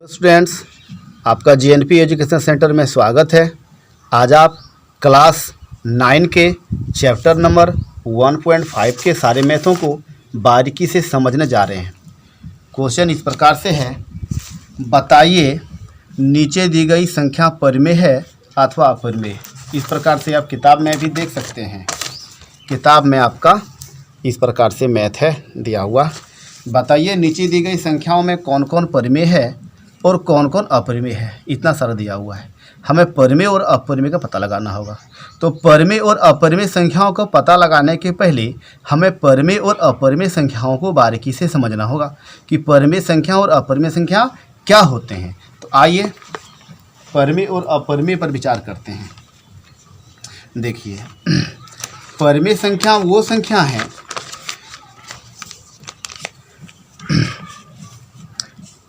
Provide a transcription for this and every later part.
Students, आपका GNP education centre में स्वागत है। आज आप क्लास 9 के चैप्टर नंबर 1.5 के सारे मैथों को बारीकी से समझने जा रहे हैं। क्वेश्चन इस प्रकार से है, बताइए नीचे दी गई संख्या परिमेय है अथवा अपरिमेय। इस प्रकार से आप किताब में भी देख सकते हैं। किताब में आपका इस प्रकार से मैथ है दिया हुआ। बताइए नीचे दी गई संख्याओं में कौन कौन परिमेय है और कौन कौन अपरिमेय है। इतना सारा दिया हुआ है, हमें परिमेय और अपरिमेय का पता लगाना होगा। तो परिमेय और अपरिमेय संख्याओं का पता लगाने के पहले हमें परिमेय और अपरिमेय संख्याओं को बारीकी से समझना होगा कि परिमेय संख्या और अपरिमेय संख्या क्या होते हैं। तो आइए परिमेय और अपरिमेय पर विचार करते हैं। देखिए, परिमेय संख्या वो संख्या है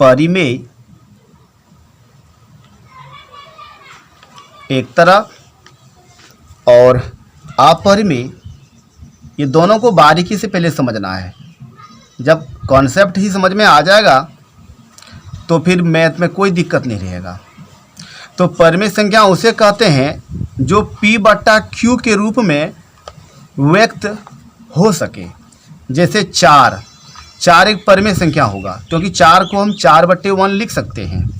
परिमेय एक तरफ और अपरिमेय, ये दोनों को बारीकी से पहले समझना है। जब कॉन्सेप्ट ही समझ में आ जाएगा तो फिर मैथ में कोई दिक्कत नहीं रहेगा। तो परिमेय संख्या उसे कहते हैं जो P/Q के रूप में व्यक्त हो सके। जैसे 4 एक परिमेय संख्या होगा, क्योंकि 4 को हम 4/1 लिख सकते हैं।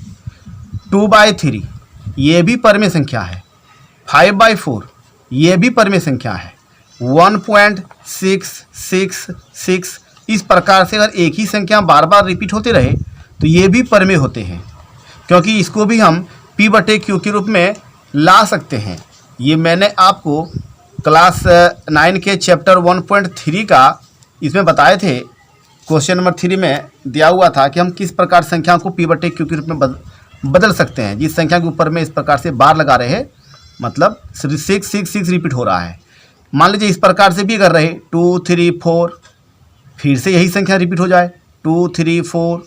2/3 ये भी परिमेय संख्या है। 5/4 ये भी परिमेय संख्या है। 1.666 इस प्रकार से अगर एक ही संख्या बार बार रिपीट होते रहे तो ये भी परिमेय होते हैं, क्योंकि इसको भी हम P/Q के रूप में ला सकते हैं। ये मैंने आपको क्लास 9 के चैप्टर 1.3 का इसमें बताए थे। क्वेश्चन नंबर 3 में दिया हुआ था कि हम किस प्रकार संख्या को P/Q के रूप में बदल सकते हैं। जिस संख्या के ऊपर में इस प्रकार से बार लगा रहे हैं, मतलब 666 रिपीट हो रहा है। मान लीजिए इस प्रकार से भी अगर रहे 2 3 4, फिर से यही संख्या रिपीट हो जाए 2 3 4,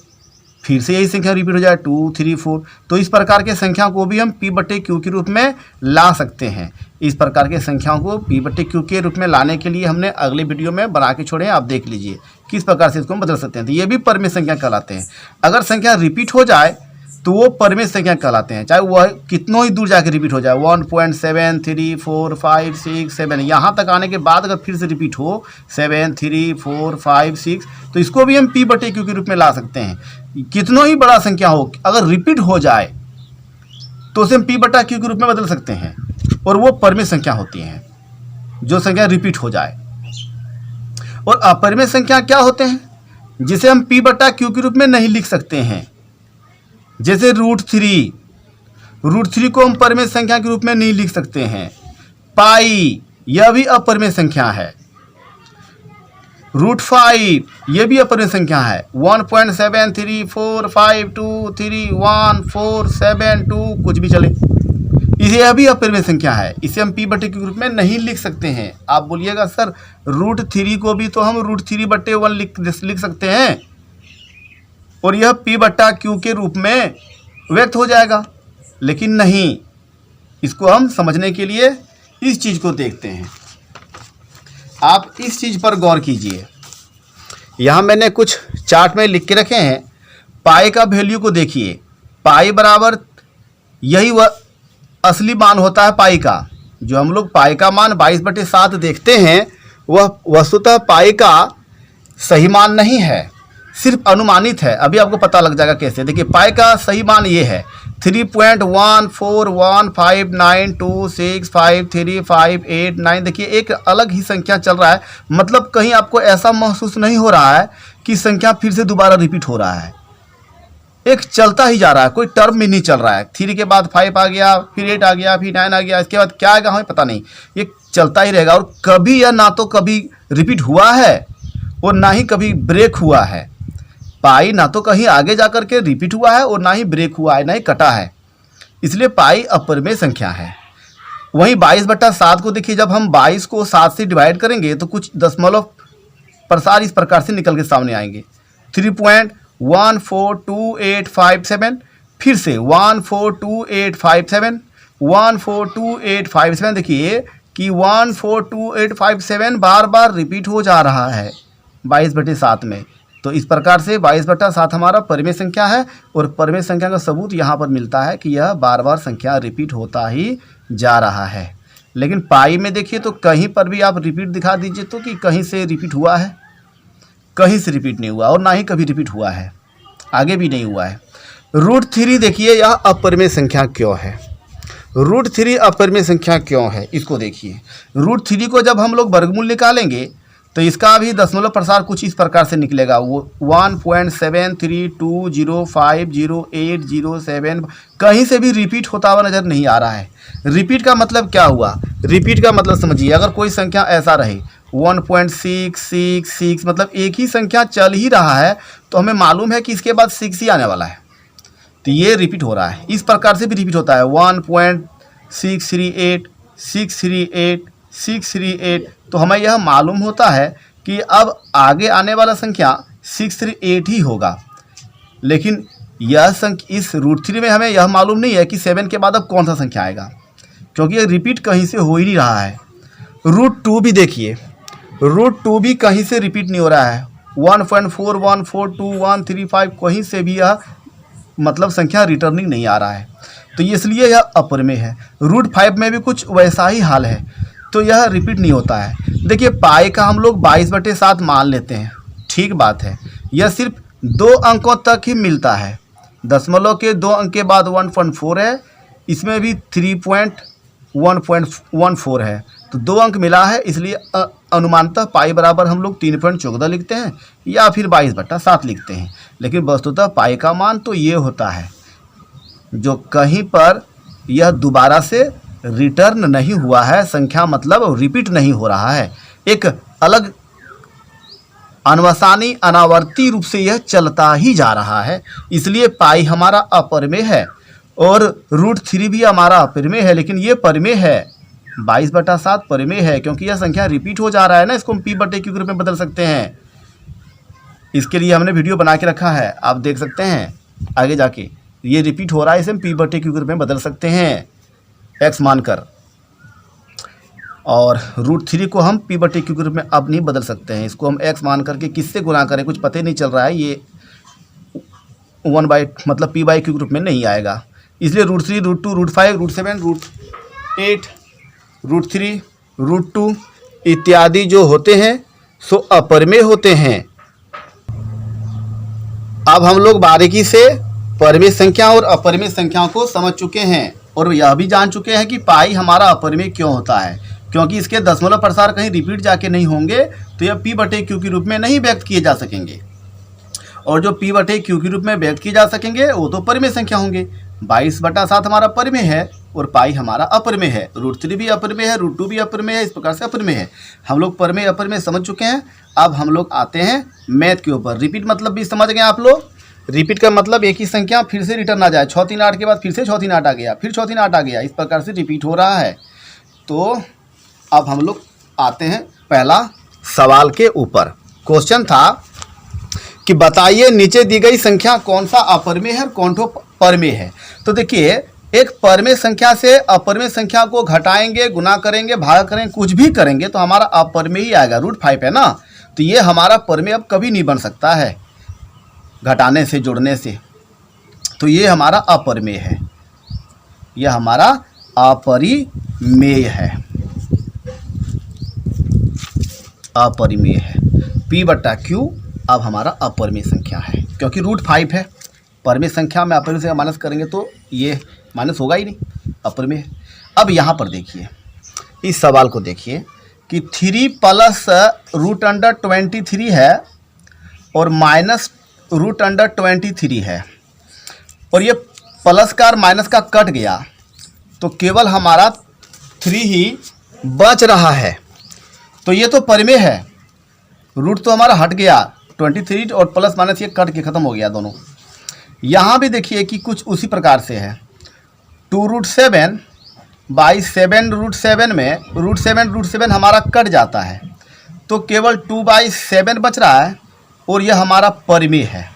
फिर से यही संख्या रिपीट हो जाए 2 3 4। तो इस प्रकार के संख्या को भी हम P/Q के रूप में ला सकते हैं। इस प्रकार के संख्याओं को P/Q के रूप में लाने के लिए हमने अगले वीडियो में बना के छोड़े हैं, आप देख लीजिए किस प्रकार से इसको हम बदल सकते हैं। तो ये भी परिमेय संख्या कहलाते हैं। अगर संख्या रिपीट हो जाए तो वो परिमेय संख्या कहलाते हैं, चाहे वह कितनों ही दूर जाकर रिपीट हो जाए। 1.7 3 4 5 6 7 यहाँ तक आने के बाद अगर फिर से रिपीट हो 7 3 4 5 6, तो इसको भी हम P/Q के रूप में ला सकते हैं। कितनों ही बड़ा संख्या हो, अगर रिपीट हो जाए तो उसे हम P/Q के रूप में बदल सकते हैं, और वो परिमेय संख्या होती हैं जो संख्या रिपीट हो जाए। और अपरिमेय संख्या क्या होते हैं, जिसे हम P/Q के रूप में नहीं लिख सकते हैं। जैसे √3 को हम परिमेय संख्या के रूप में नहीं लिख सकते हैं। पाई यह भी अपरिमेय संख्या है। √5 यह भी अपरिमेय संख्या है। 1.734523147 कुछ भी चले, इसे यह भी अपरिमेय संख्या है। इसे हम P/Q के रूप में नहीं लिख सकते हैं। आप बोलिएगा सर √3 को भी तो हम √3/1 लिख सकते हैं और यह P/Q के रूप में व्यक्त हो जाएगा, लेकिन नहीं। इसको हम समझने के लिए इस चीज़ को देखते हैं। आप इस चीज़ पर गौर कीजिए। यहाँ मैंने कुछ चार्ट में लिख के रखे हैं। पाई का वैल्यू को देखिए। पाई बराबर यही वह असली मान होता है पाई का। जो हम लोग पाई का मान 22/7 देखते हैं, वह वस्तुतः पाई का सही मान नहीं है, सिर्फ अनुमानित है। अभी आपको पता लग जाएगा कैसे। देखिए, पाई का सही मान ये है 3.1415265353589। देखिए, एक अलग ही संख्या चल रहा है, मतलब कहीं आपको ऐसा महसूस नहीं हो रहा है कि संख्या फिर से दोबारा रिपीट हो रहा है। एक चलता ही जा रहा है, कोई टर्म में नहीं चल रहा है। 3 के बाद 5 आ गया, फिर 8 आ गया, फिर 9 आ गया, इसके बाद क्या आएगा हमें पता नहीं। ये चलता ही रहेगा, और कभी यह ना तो कभी रिपीट हुआ है और ना ही कभी ब्रेक हुआ है। पाई ना तो कहीं आगे जाकर के रिपीट हुआ है और ना ही ब्रेक हुआ है, ना ही कटा है। इसलिए पाई अपरिमेय संख्या है। वहीं 22/7 को देखिए, जब हम 22 को 7 से डिवाइड करेंगे तो कुछ दशमलव प्रसार इस प्रकार से निकल के सामने आएंगे। 3.142857, फिर से 142857, 142857। देखिए कि 142857 बार बार रिपीट हो जा रहा है 22/7 में। तो इस प्रकार से 22/7 हमारा परिमेय संख्या है और परिमेय संख्या का सबूत यहाँ पर मिलता है कि यह बार बार संख्या रिपीट होता ही जा रहा है। लेकिन पाई में देखिए तो कहीं पर भी आप रिपीट दिखा दीजिए तो कि कहीं से रिपीट हुआ है, कहीं से रिपीट नहीं हुआ और ना ही कभी रिपीट हुआ है, आगे भी नहीं हुआ है। √3 देखिए यह अपरिमेय संख्या क्यों है, √3 अपरिमेय संख्या क्यों है इसको देखिए। √3 को जब हम लोग वर्गमूल निकालेंगे तो इसका भी दशमलव प्रसार कुछ इस प्रकार से निकलेगा, वो 1.732050807 कहीं से भी रिपीट होता हुआ नज़र नहीं आ रहा है। रिपीट का मतलब क्या हुआ, रिपीट का मतलब समझिए, अगर कोई संख्या ऐसा रहे 1.666 मतलब एक ही संख्या चल ही रहा है तो हमें मालूम है कि इसके बाद 6 ही आने वाला है, तो ये रिपीट हो रहा है। इस प्रकार से भी रिपीट होता है 1.638 638 638, तो हमें यह मालूम होता है कि अब आगे आने वाला संख्या 638 ही होगा। लेकिन यह संख्या इस √3 में हमें यह मालूम नहीं है कि 7 के बाद अब कौन सा संख्या आएगा, क्योंकि यह रिपीट कहीं से हो ही नहीं रहा है। √2 भी देखिए, √2 भी कहीं से रिपीट नहीं हो रहा है, 1.4142 कहीं से भी यह मतलब संख्या रिटर्निंग नहीं आ रहा है, तो इसलिए यह अपरिमेय है। √5 में भी कुछ वैसा ही हाल है, तो यह रिपीट नहीं होता है। देखिए पाई का हम लोग 22/7 मान लेते हैं, ठीक बात है, यह सिर्फ 2 अंकों तक ही मिलता है। दशमलव के 2 अंक के बाद 1.4 है, इसमें भी 3.1.14 है, तो 2 अंक मिला है, इसलिए अनुमानतः पाई बराबर हम लोग 3.14 लिखते हैं या फिर 22/7 लिखते हैं। लेकिन वस्तुतः पाई का मान तो ये होता है जो कहीं पर यह दोबारा से रिटर्न नहीं हुआ है, संख्या मतलब रिपीट नहीं हो रहा है, एक अलग अनवसानी अनावर्ती रूप से यह चलता ही जा रहा है, इसलिए पाई हमारा अपरिमेय है और √3 भी हमारा अपरिमेय है। लेकिन ये परिमेय है, 22/7 परिमेय है, क्योंकि यह संख्या रिपीट हो जा रहा है ना, इसको हम p/q के रूप में बदल सकते हैं। इसके लिए हमने वीडियो बना के रखा है, आप देख सकते हैं आगे जाके, ये रिपीट हो रहा है, इसे हम p/q के रूप में बदल सकते हैं x मानकर, और √3 को हम p/q के रूप में अब नहीं बदल सकते हैं, इसको हम x मान करके किससे गुना करें कुछ पता ही नहीं चल रहा है, ये 1 मतलब p/q के रूप में नहीं आएगा। इसलिए √3 √2 √5 √7 √8 √3 √2 इत्यादि जो होते हैं सो अपरिमेय होते हैं। अब हम लोग बारीकी से परिमेय संख्या और अपरिमेय संख्याओं को समझ चुके हैं और यह भी जान चुके हैं कि पाई हमारा अपरिमेय क्यों होता है, क्योंकि इसके दशमलव प्रसार कहीं रिपीट जाके नहीं होंगे तो यह p/q के रूप में नहीं व्यक्त किए जा सकेंगे, और जो p/q के रूप में व्यक्त किए जा सकेंगे वो तो परिमेय संख्या होंगे। 22/7 हमारा परिमेय है और पाई हमारा अपरिमेय है, √3 भी अपरिमेय है, √2 भी अपरिमेय है, इस प्रकार से अपरिमेय है। हम लोग परिमेय अपरिमेय समझ चुके हैं। अब हम लोग आते हैं मैथ के ऊपर। रिपीट मतलब भी समझ गए आप लोग। रिपीट का मतलब एक ही संख्या फिर से रिटर्न आ जाए, 6 3 8 के बाद फिर से 6 3 8 आ गया, फिर 6 3 8 आ गया, इस प्रकार से रिपीट हो रहा है। तो अब हम लोग आते हैं पहला सवाल के ऊपर। क्वेश्चन था कि बताइए नीचे दी गई संख्या कौन सा अपरिमेय है और कौन ठो परिमेय है। तो देखिए एक परिमेय संख्या से अपरिमेय संख्या को घटाएंगे, गुना करेंगे, भाग करेंगे, कुछ भी करेंगे तो हमारा अपरिमेय ही आएगा। √5 है ना, तो ये हमारा परिमेय अब कभी नहीं बन सकता है घटाने से जोड़ने से, तो ये हमारा अपरिमेय है, यह हमारा अपरिमेय है, अपरिमेय है। p/q अब हमारा अपरिमेय संख्या है, क्योंकि √5 है, परिमेय संख्या में अपरिमेय से माइनस करेंगे तो ये माइनस होगा ही नहीं, अपरिमेय है। अब यहाँ पर देखिए, इस सवाल को देखिए कि 3 + √23 है और माइनस √23 है, और ये प्लस का और माइनस का कट गया तो केवल हमारा 3 ही बच रहा है, तो ये तो परिमेय है। रूट तो हमारा हट गया, 23 और प्लस माइनस ये कट के ख़त्म हो गया दोनों। यहाँ भी देखिए कि कुछ उसी प्रकार से है, 2√7 बाई 7√7 में √7 हमारा कट जाता है तो केवल 2/7 बच रहा है, और यह हमारा परिमेय है,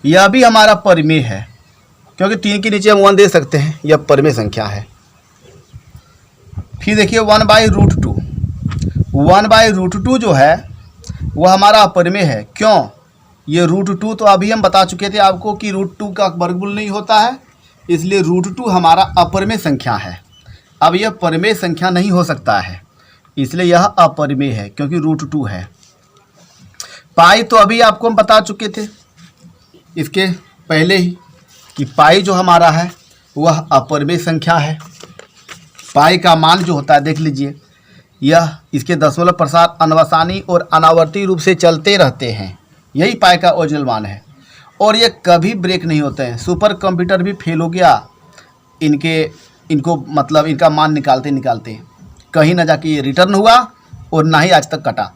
यह भी हमारा परिमेय है, क्योंकि 3 के नीचे हम 1 दे सकते हैं, यह परिमेय संख्या है। फिर देखिए 1/√2 जो है वह हमारा अपरिमेय है। क्यों? ये √2 तो अभी हम बता चुके थे आपको कि √2 का वर्गमूल नहीं होता है, इसलिए √2 हमारा अपरिमेय संख्या है। अब यह परिमेय संख्या नहीं हो सकता है, इसलिए यह अपरिमेय है क्योंकि √2 है। पाई तो अभी आपको हम बता चुके थे इसके पहले ही कि पाई जो हमारा है वह अपरिमेय संख्या है। पाई का मान जो होता है देख लीजिए, यह इसके दशमलव प्रसार अनवसानी और अनावर्ती रूप से चलते रहते हैं, यही पाई का ओरिजिनल मान है और ये कभी ब्रेक नहीं होते हैं। सुपर कंप्यूटर भी फेल हो गया इनको मतलब इनका मान निकालते निकालते कहीं ना जाके ये रिटर्न हुआ और ना ही आज तक कटा।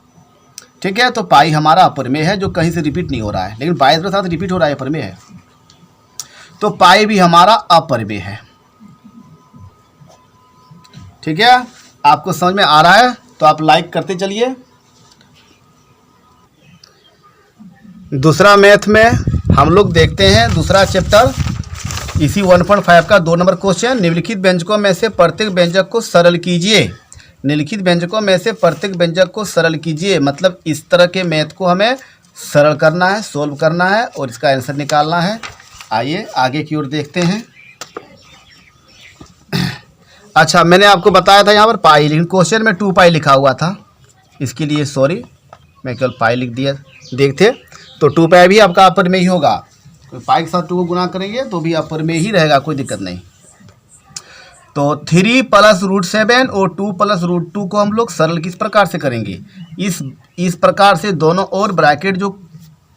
ठीक है, तो पाई हमारा अपरिमेय है जो कहीं से रिपीट नहीं हो रहा है, लेकिन 22 के साथ रिपीट हो रहा है, अपरिमेय है। तो पाई भी हमारा अपरिमेय है। ठीक है, आपको समझ में आ रहा है तो आप लाइक करते चलिए। दूसरा मैथ में हम लोग देखते हैं दूसरा चैप्टर, इसी 1.5 का 2 नंबर क्वेश्चन। निम्नलिखित व्यंजकों में से प्रत्येक व्यंजक को सरल कीजिए। निम्नलिखित व्यंजकों में से प्रत्येक व्यंजक को सरल कीजिए, मतलब इस तरह के मैथ को हमें सरल करना है, सोल्व करना है और इसका आंसर निकालना है। आइए आगे की ओर देखते हैं। अच्छा, मैंने आपको बताया था यहाँ पर पाई, लेकिन क्वेश्चन में 2 पाई लिखा हुआ था, इसके लिए सॉरी, मैं केवल पाई लिख दिया। देखते तो 2 पाई भी आपका अपर में ही होगा, तो पाई के साथ 2 को गुना करेंगे तो भी अपर में ही रहेगा, कोई दिक्कत नहीं। तो 3 + √7 और 2 + √2 को हम लोग सरल किस प्रकार से करेंगे? इस प्रकार से दोनों और ब्रैकेट जो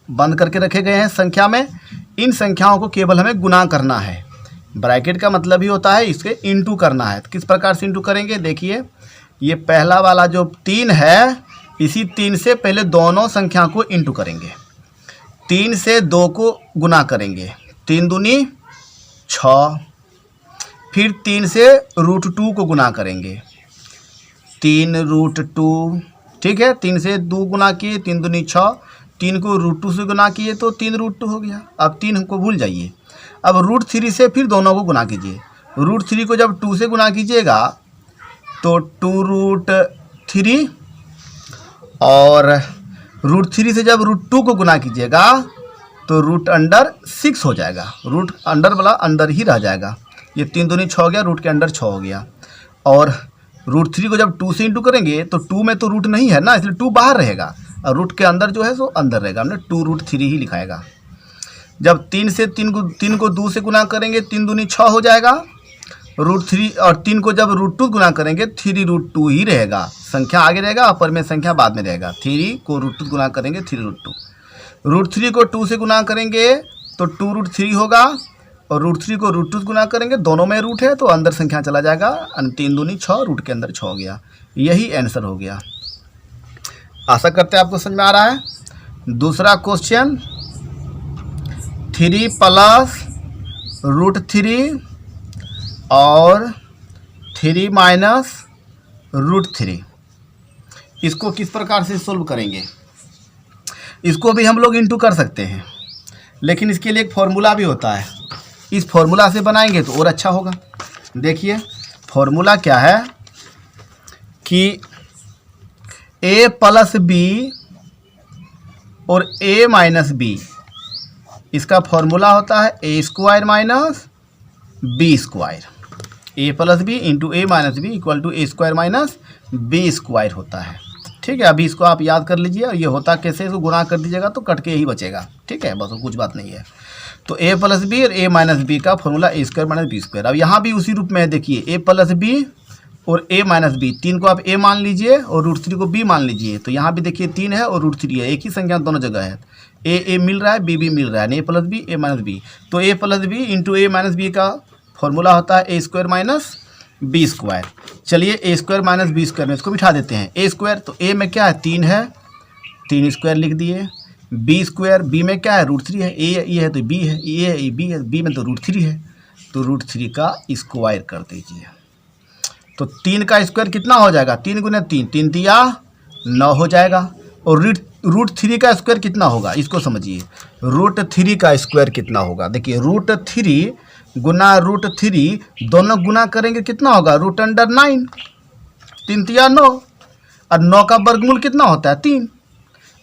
बंद करके रखे गए हैं संख्या में, इन संख्याओं को केवल हमें गुना करना है। ब्रैकेट का मतलब ही होता है इसके इंटू करना है। किस प्रकार से इंटू करेंगे? देखिए, ये पहला वाला जो 3 है, इसी 3 से पहले दोनों संख्या को इंटू करेंगे। 3 से 2 को गुना करेंगे, 3 दूनी 6। फिर 3 से √2 को गुना करेंगे, 3√2। ठीक है, 3 से 2 गुना किए, 3 दूनी 6, 3 को √2 से गुना किए तो 3√2 हो गया। अब 3 को भूल जाइए। अब √3 से फिर दोनों को गुना कीजिए। √3 को जब 2 से गुना कीजिएगा तो 2√3, और √3 से जब √2 को गुना कीजिएगा तो √6 हो जाएगा। रूट अंडर वाला अंदर ही रह जाएगा। ये 3 दूनी 6 हो गया, रूट के अंडर 6 हो गया। और √3 को जब 2 से इंटू करेंगे तो 2 में तो रूट नहीं है ना, इसलिए 2 बाहर रहेगा और रूट के अंदर जो है सो अंदर रहेगा, हमने 2√3 ही लिखाएगा। जब 3 से 3 को 2 से गुना करेंगे, 3 दूनी 6 हो जाएगा। √3 और 3 को जब √2 गुना करेंगे, 3√2 ही रहेगा। संख्या आगे रहेगा, अपर में संख्या बाद में रहेगा। 3 को √2 गुना करेंगे, 3√2। √3 को 2 से गुना करेंगे तो 2√3 होगा, और √3 को √2 गुना करेंगे, दोनों में रूट है तो अंदर संख्या चला जाएगा। 3 दूनी 6, रूट के अंदर 6 हो गया। यही आंसर हो गया। आशा करते हैं आपको समझ में आ रहा है। दूसरा क्वेश्चन, 3 + √3 और 3 - √3, इसको किस प्रकार से सोल्व करेंगे? इसको भी हम लोग इंटू कर सकते हैं, लेकिन इसके लिए एक फॉर्मूला भी होता है। इस फॉर्मूला से बनाएंगे तो और अच्छा होगा। देखिए फॉर्मूला क्या है कि a + b और a - b, इसका फॉर्मूला होता है a² - b²। a + b × a - b = a² - b² होता है। ठीक है, अभी इसको आप याद कर लीजिए। और ये होता कैसे, इसको गुना कर दीजिएगा तो कट के ही बचेगा। ठीक है, बस कुछ बात नहीं है। तो a + b और a - b का फॉर्मूला a² - b²। अब यहाँ भी उसी रूप में है। देखिए a + b और a - b, 3 को आप a मान लीजिए और √3 को b मान लीजिए। तो यहाँ भी देखिए 3 है और √3 है, एक ही संख्या दोनों जगह है। a मिल रहा है, b मिल रहा है, a + b a - b। तो a + b × a - b का फॉर्मूला होता है a² - b²। चलिए a² - b² में इसको बिठा देते हैं। a² तो a में क्या है, 3 है, 3² लिख दिए। b² b में क्या है, √3 है। ये है तो b है, ये है b है, b में तो √3 है, तो √3 का स्क्वायर कर दीजिए। तो 3 का स्क्वायर कितना हो जाएगा, 3 × 3, 3 × 3 9 हो जाएगा। और √3 का स्क्वायर कितना होगा, इसको समझिए। √3 का स्क्वायर कितना होगा? देखिए √3 गुना √3 दोनों गुना करेंगे कितना होगा, √9। 3 × 9, और 9 का वर्गमूल कितना होता है, 3।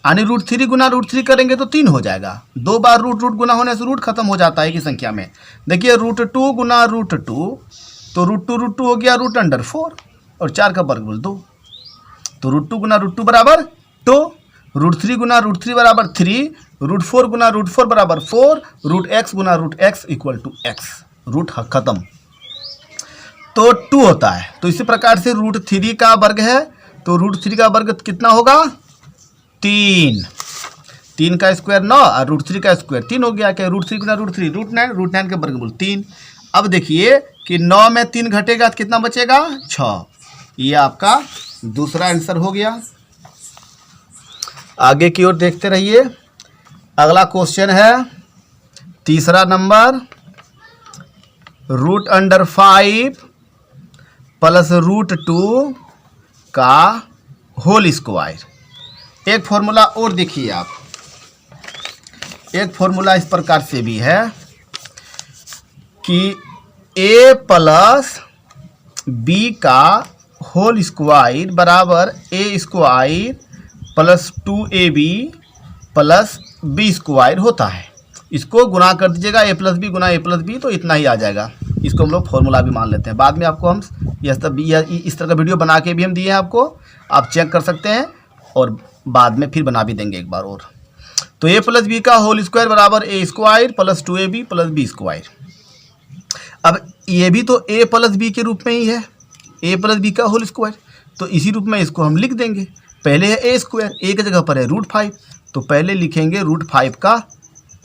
यानी √3 गुना √3 करेंगे तो 3 हो जाएगा। 2 बार रूट गुना होने से रूट खत्म हो जाता है की संख्या में। देखिए √2 गुना √2 तो √2 हो गया √4 और 4 का वर्गमूल 2। तो √2 गुना √2 बराबर 2, √3 गुना √3 बराबर 3, √4 गुना √4 बराबर 4, √x गुना √x equal to x। Root खत्म तो 2 होता है। तो इसी प्रकार से √3 का वर्ग है तो √3 का वर्ग कितना होगा 3। 3 का स्क्वायर 9 और √3 का स्क्वायर 3 हो गया। क्या √3 गुना √3 √9, √9 का वर्गमूल 3। अब देखिए कि 9 में 3 घटेगा तो कितना बचेगा 6। ये आपका दूसरा आंसर हो गया। आगे की ओर देखते रहिए। अगला क्वेश्चन है तीसरा नंबर, √5 प्लस √2 का होल स्क्वायर। एक फॉर्मूला और देखिए आप, एक फॉर्मूला इस प्रकार से भी है कि a प्लस बी का होल स्क्वायर बराबर a square plus 2ab plus B square होता है। इसको गुना कर दीजिएगा a प्लस बी गुना a प्लस बी तो इतना ही आ जाएगा। इसको हम लोग फॉर्मूला भी मान लेते हैं। बाद में आपको हम इस तरह का वीडियो बना के भी हम दिए हैं आपको, आप चेक कर सकते हैं और बाद में फिर बना भी देंगे एक बार और। तो a प्लस बी का होल स्क्वायर बराबर a square plus 2ab plus B square. अब ये भी तो a प्लस बी के रूप में ही है, a प्लस बी का होल स्क्वायर, तो इसी रूप में इसको हम लिख देंगे। पहले है a स्क्वायर, a की जगह पर है √5 तो पहले लिखेंगे √5 का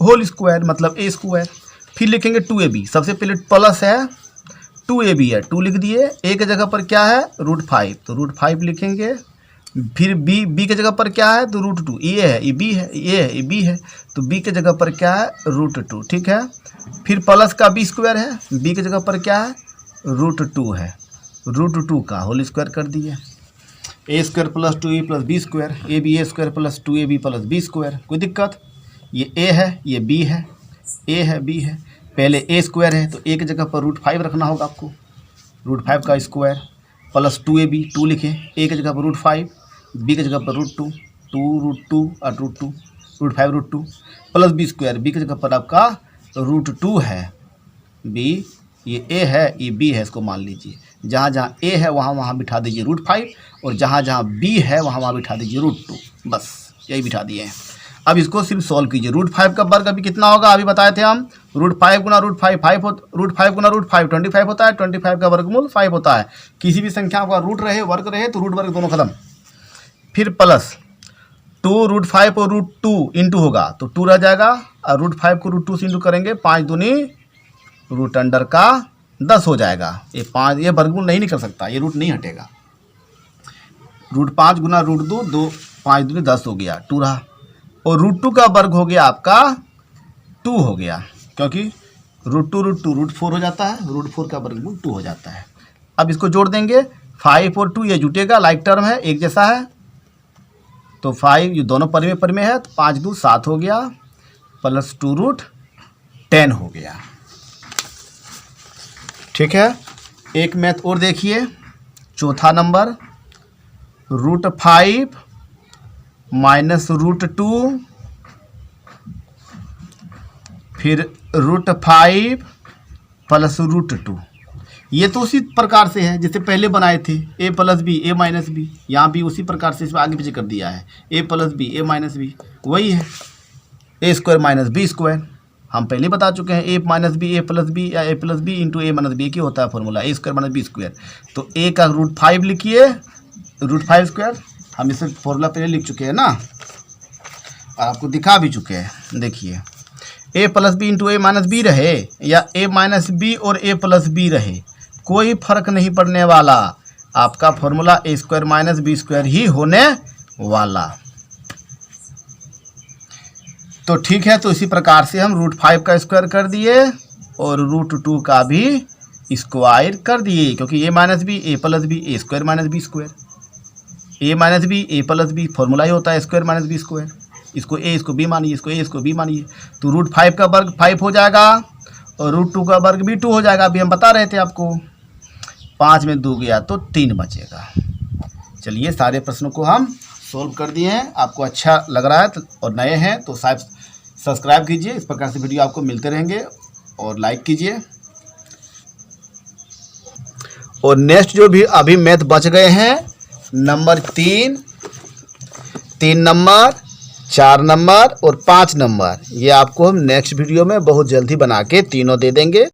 होल स्क्वायर मतलब a स्क्वायर। फिर लिखेंगे 2ab, सबसे पहले प्लस है 2ab है 2 लिख दिए, a की जगह पर क्या है √5 तो √5 लिखेंगे। फिर b की जगह पर क्या है तो √2, ये है ये b है, ये है ये b है तो b की जगह पर क्या है √2, ठीक है। फिर प्लस का b स्क्वायर है, b की जगह पर क्या है √2 है, √2 का होल स्क्वायर कर दिए। a square plus 2a plus B square, a square plus 2ab plus B square. कोई दिक्कत? ये a है ये b है, a है b है। पहले a स्क्वायर है तो a की जगह पर √5 रखना होगा आपको, √5 का स्क्वायर प्लस 2ab 2 लिखें, a की जगह पर √5, b की जगह पर √2 2√2 और √2 √5 √2 प्लस b स्क्वायर, b की जगह पर आपका √2 है, b ये a है ये b है, इसको मान लीजिए। जहाँ जहाँ a है वहाँ वहाँ बिठा दीजिए √5 और जहाँ जहाँ b है वहाँ वहाँ बिठा दीजिए √2, बस यही बिठा दिए हैं। अब इसको सिर्फ सॉल्व कीजिए। √5 का वर्ग अभी कितना होगा अभी बताए थे हम, √5 गुना √5 5 √5 गुना √5 25 होता है, 25 का वर्गमूल 5 होता है। किसी भी संख्या का रूट रहे वर्ग रहे तो रूट वर्ग दोनों खत्म। फिर प्लस 2 √5 और √2 इंटू होगा तो 2 रह जाएगा और √5 को √2 से इंटू करेंगे 5 दूनी √10 हो जाएगा। ये 5 ये वर्गमूल नहीं निकल सकता, ये रूट नहीं हटेगा। √5 गुना √2 2 5 दूनी 10 हो गया, 2 रहा और √2 का वर्ग हो गया आपका 2 हो गया, क्योंकि √4 हो जाता है, √4 का वर्गमूल 2 हो जाता है। अब इसको जोड़ देंगे 5 और 2 ये जुटेगा, लाइक टर्म है एक जैसा है तो 5 ये दोनों पर में है तो 5 2 7 हो गया प्लस 2√10 हो गया, ठीक है। एक मैथ और देखिए, चौथा नंबर, √5 माइनस √2 फिर √5 प्लस √2। ये तो उसी प्रकार से है जैसे पहले बनाए थे, a plus B a minus B, यहाँ भी उसी प्रकार से इसमें आगे पीछे कर दिया है, a plus B a minus B वही है, a square minus B square हम पहले बता चुके हैं। a minus B a plus B या a plus B into a minus B एक ही होता है formula, a square minus B square. तो a का √5 लिखिए, √5 स्क्वायर हम इसे फॉर्मूला पहले लिख चुके हैं ना और आपको दिखा भी चुके हैं। देखिए a plus B into a minus B रहे या a माइनस बी और a प्लस बी रहे, कोई फर्क नहीं पड़ने वाला, आपका formula a square minus B square ही होने वाला। तो ठीक है, तो इसी प्रकार से हम √5 का स्क्वायर कर दिए और √2 का भी स्क्वायर कर दिए, क्योंकि a minus B a plus B a square minus B square, a minus B a plus B formula ही होता है स्क्वायर माइनस बी स्क्वायर। इसको a इसको b मानिए, इसको a इसको b मानिए, तो √5 का वर्ग 5 हो जाएगा और √2 का वर्ग भी 2 हो जाएगा। अभी हम बता रहे थे आपको, 5 में 2 गया तो 3 बचेगा। चलिए सारे प्रश्नों को हम सोल्व कर दिए हैं। आपको अच्छा लग रहा है और नए हैं तो शायद सब्सक्राइब कीजिए। इस प्रकार से वीडियो आपको मिलते रहेंगे और लाइक कीजिए। और नेक्स्ट जो भी अभी मैथ बच गए हैं, नंबर 3 नंबर, 4 नंबर और 5 नंबर, ये आपको हम नेक्स्ट वीडियो में बहुत जल्दी बना के तीनों दे देंगे।